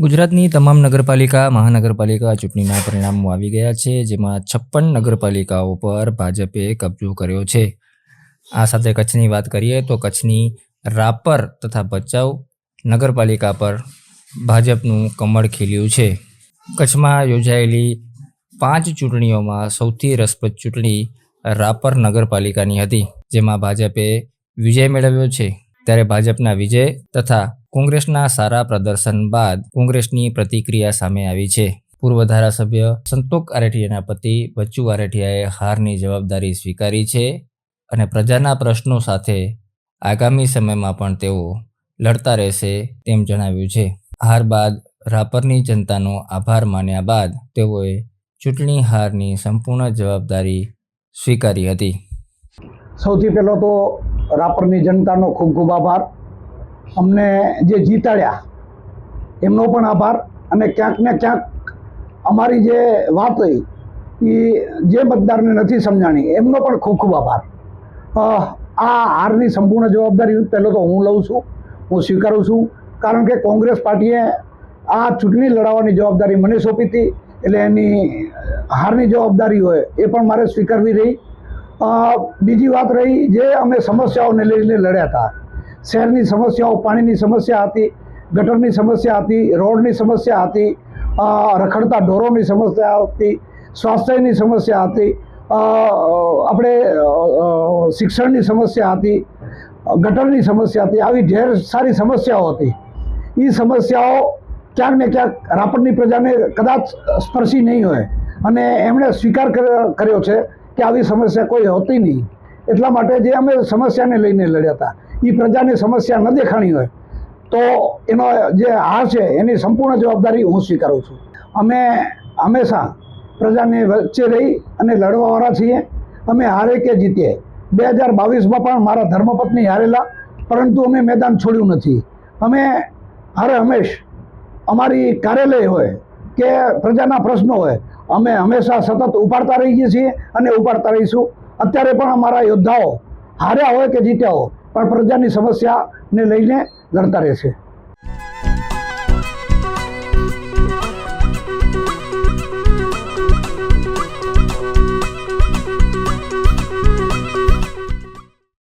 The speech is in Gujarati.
ગુજરાતની તમામ નગરપાલિકા મહાનગરપાલિકા ચૂંટણીના પરિણામો આવી ગયા છે, જેમાં 56 નગરપાલિકાઓ પર ભાજપે કબજો કર્યો છે। આ સાથે કચ્છની વાત કરીએ તો કચ્છની રાપર તથા ભચાઉ નગરપાલિકા પર ભાજપનું કમળ ખીલ્યું છે। કચ્છમાં યોજાયેલી 5 ચૂંટણીઓમાં સૌથી રસપ્રદ ચૂંટણી રાપર નગરપાલિકાની હતી, જેમાં ભાજપે વિજય મેળવ્યો છે। ત્યારે ભાજપના વિજય તથા કોંગ્રેસના સારા પ્રદર્શન બાદ કોંગ્રેસની પ્રતિક્રિયા સામે આવી છે। પૂર્વ ધારાસભ્ય સંતોક આરેઠિયાના પતિ બચ્ચુ આરેઠિયાએ હારની જવાબદારી સ્વીકારી છે અને પ્રજાના પ્રશ્નો સાથે આગામી સમયમાં પણ તેઓ લડતા રહેશે તેમ જણાવ્યું છે। હાર બાદ રાપરની જનતાનો આભાર માન્યા બાદ તેઓએ ચૂંટણી હારની સંપૂર્ણ જવાબદારી સ્વીકારી હતી। સૌથી પહેલો તો રાપરની જનતાનો ખૂબ ખૂબ આભાર। અમને જે જીતાડ્યા એમનો પણ આભાર, અને ક્યાંક ને ક્યાંક અમારી જે વાત હોય એ જે મતદારને નથી સમજાણી એમનો પણ ખૂબ ખૂબ આભાર। આ હારની સંપૂર્ણ જવાબદારી પહેલો તો હું લઉં છું, હું સ્વીકારું છું, કારણ કે કોંગ્રેસ પાર્ટીએ આ ચૂંટણી લડાવવાની જવાબદારી મને સોંપી હતી, એટલે એની હારની જવાબદારી હોય એ પણ મારે સ્વીકારવી રહી। બીજી વાત રહી, જે અમે સમસ્યાઓને લઈને લડ્યા હતા, શહેરની સમસ્યાઓ, પાણીની સમસ્યા હતી, ગટરની સમસ્યા હતી, રોડની સમસ્યા હતી, રખડતા ઢોરોની સમસ્યા હતી, સ્વાસ્થ્યની સમસ્યા હતી, આપણે શિક્ષણની સમસ્યા હતી, ગટરની સમસ્યા હતી, આવી ઢેર સારી સમસ્યાઓ હતી। એ સમસ્યાઓ ક્યાંક ને ક્યાંક રાપરની પ્રજાને કદાચ સ્પર્શી નહીં હોય, અને એમણે સ્વીકાર કર્યો છે કે આવી સમસ્યા કોઈ હોતી નહીં। એટલા માટે જે અમે સમસ્યાને લઈને લડ્યા હતા એ પ્રજાને સમસ્યા ન દેખાણી હોય તો એનો જે હાર છે એની સંપૂર્ણ જવાબદારી હું સ્વીકારું છું। અમે હંમેશા પ્રજાની વચ્ચે રહી અને લડવાવાળા છીએ। અમે હારે કે જીતીએ, 2022માં પણ મારા ધર્મપત્ની હારેલા, પરંતુ અમે મેદાન છોડ્યું નથી। અમે હારે હંમેશ અમારી કાર્યાલય હોય કે પ્રજાના પ્રશ્નો હોય, અમે હંમેશા સતત ઉપાડતા રહીએ છીએ અને ઉપાડતા રહીશું। અત્યારે પણ અમારા યોદ્ધાઓ હાર્યા હોય કે જીત્યા હોય પણ પ્રજાની સમસ્યાને લઈને લડતા રહેશે।